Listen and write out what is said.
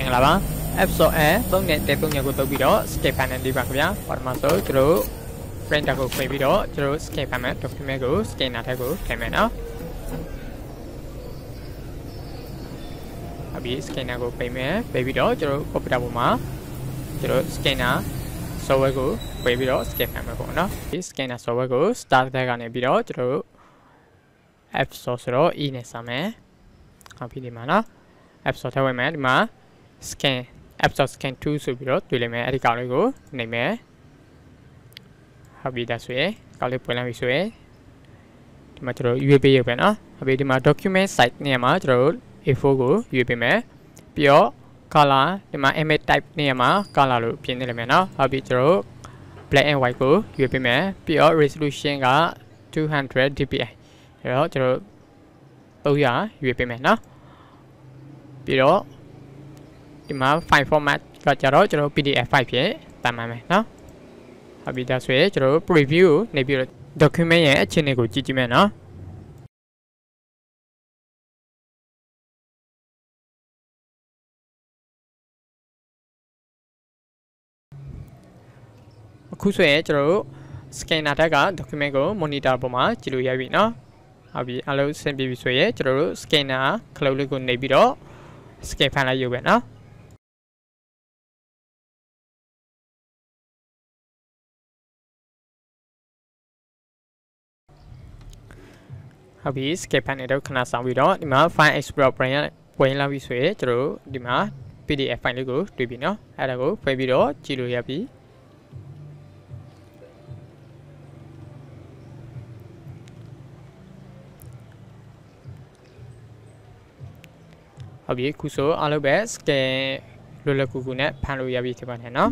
là ba Epson L3210 của tôi video skip panel đi bạc nhá còn mà tôi chữ render của video chữ skip panel document của scanner theo của camera đó habis scanner của video chữ copy double mà chữ scanner software của video skip panel của nó scanner software của start theo này video chữ Epson số i này sao mẹ habis di mana Epson theo mẹ di mana scan Epson scan 2 ဆိုပြီးတော့တွေ့လိမ့်မယ်အဲ့ဒီကောင်လေးကိုနေမယ်ဟုတ်ပြီဒါဆိုရင်ကောင်လေးပွင့်လာပြီဆိုရင်ဒီမှာကျွန်တော်ရွေးပေးရပဲเนาะဟုတ်ပြီဒီမှာ document site နေရာမှာကျွန်တော် A4 ကိုရွေးပေးမယ်ပြီးတော့ color ဒီမှာ image type နေရာမှာ color လို့ပြင်နေလိမ့်မယ်เนาะဟုတ်ပြီကျွန်တော် black and white ကိုရွေးပေးမယ်ပြီးတော့ resolution က200 dpi အဲ့တော့ကျွန်တော်300ရွေးပေးမယ်เนาะပြီးတော့ဒီမှာ file format ကကြတော့ကျွန်တော် PDF file ဖြစ်တမ်းပါမယ်เนาะဟုတ်ပြီဒါဆိုရင်ကျွန်တော် preview နေပြီးတော့ document ရဲ့အခြေအနေကိုကြည့်ကြည့်မယ်เนาะအခုဆိုရင်ကျွန်တော် scanner တက်က document ကို monitor ပေါ်မှာကြည့်လို့ရပြီเนาะဟုတ်ပြီအားလုံးဆင်ပြေပြီဆိုရင်ကျွန်တော်တို့ scanner cloud လေးကိုနေပြီးတော့ scan ဖန်လိုက်ရုပ်ပဲเนาะဟုတ်ပြီ skip ဖန်နေတော့ခဏဆောင်ပြီးတော့ဒီမှာ file export ဝင်လာပြီဆိုရင်ကျွန်တော်ဒီမှာ PDF file လေးကိုတွေ့ပြီเนาะအဲ့ဒါကိုဖွင့်ပြီးတော့ကြည့်လို့ရပြီဟုတ်ပြီခုဆိုအားလုံးပဲ scan လွယ်လွယ်ကူကူနဲ့ဖန်လို့ရပြီဒီမှာနဲ့เนาะ